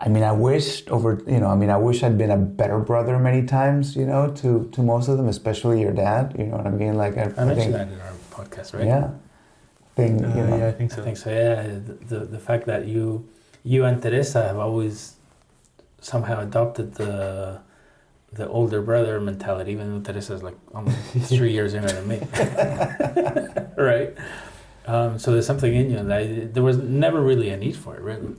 I mean, I wish I'd been a better brother many times, to most of them, especially your dad. You know what I mean? Like I mentioned that in our podcast, right? Yeah. Yeah, I think so. Yeah, the fact that you and Teresa have always somehow adopted the older brother mentality, even though Teresa's like almost 3 years younger than me, right? So there's something in you that there was never really a need for it, really.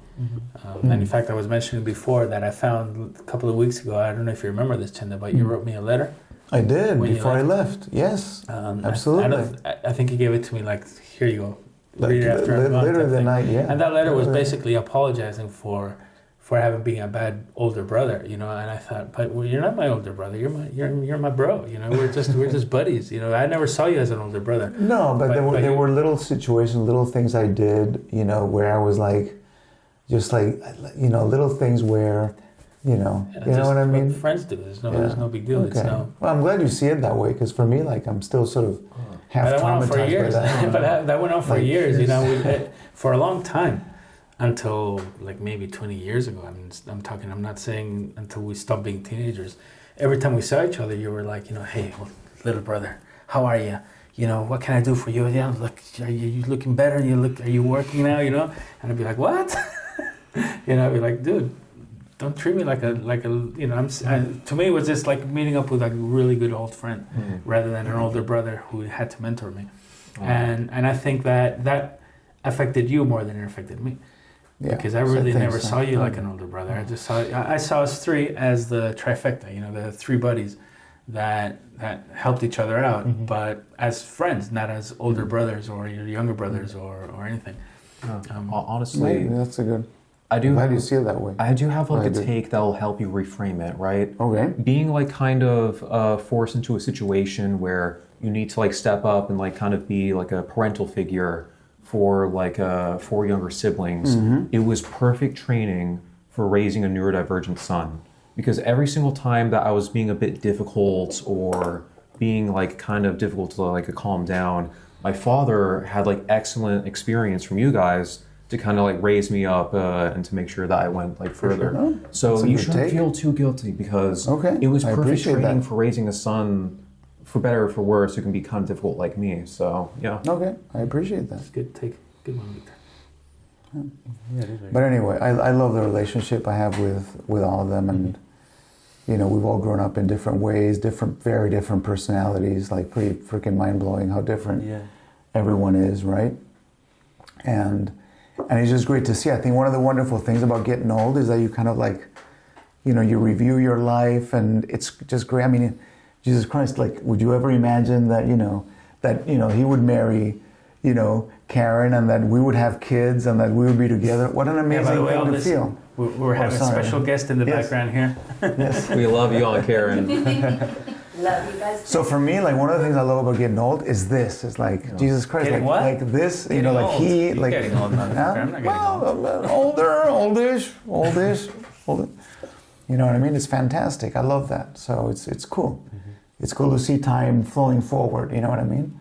And in fact, I was mentioning before that I found a couple of weeks ago. I don't know if you remember this, Chendo, but you wrote me a letter. I did before I left. Yes, absolutely. I think you gave it to me like, here you go. Read it after I'm gone. Later the night, yeah. And that letter was basically apologizing for having been a bad older brother, And I thought, but you're not my older brother. You're my bro. We're just buddies. I never saw you as an older brother. No, but there were little situations, little things I did, where I was like, just like, little things where. You know what I mean? What friends do. There's no big deal. Okay. Well, I'm glad you see it that way, because for me, like, I'm still sort of half traumatized by that. But that went on for years. For a long time, until like maybe 20 years ago. I'm not saying until we stopped being teenagers. Every time we saw each other, you were like, hey, little brother, how are you? What can I do for you? Yeah, look, are you looking better? Are you working now? And I'd be like, what? I'd be like, dude. Don't treat me like a to me it was just like meeting up with a really good old friend rather than an older brother who had to mentor me. And I think that affected you more than it affected me. Yeah, because I really never saw you like an older brother. I saw us three as the trifecta, the three buddies that helped each other out, but as friends, not as older brothers or your younger brothers or anything. Honestly, maybe that's a good. Why do you see it that way? I do have like a take that will help you reframe it, right? Okay. Being like kind of forced into a situation where you need to like step up and like kind of be like a parental figure for like 4 younger siblings. It was perfect training for raising a neurodivergent son, because every single time that I was being a bit difficult or being like kind of difficult to like calm down, my father had like excellent experience from you guys to kind of like raise me up and to make sure that I went like further. Sure. So you shouldn't feel too guilty, because it was perfect training for raising a son, for better or for worse, who can be kind of difficult like me. So yeah. Okay, I appreciate that. That's good take. Good one, Victor. Yeah, it is very good. Anyway, I love the relationship I have with all of them, and we've all grown up in different ways, very different personalities, like pretty freaking mind-blowing how different everyone is, right? And it's just great to see. I think one of the wonderful things about getting old is that you kind of like, you review your life, and it's just great. I mean, Jesus Christ, like, would you ever imagine that, he would marry, Karen, and that we would have kids, and that we would be together? What an amazing thing to feel. We're having a special guest in the background here. Yes. We love you all, Karen. Love you guys. So for me, like, one of the things I love about getting old is this. It's like, Jesus Christ, like this, getting like old. he, You're like, getting old, man. I'm not getting old. older. You know what I mean? It's fantastic. I love that. So it's cool. It's cool to see time flowing forward. You know what I mean?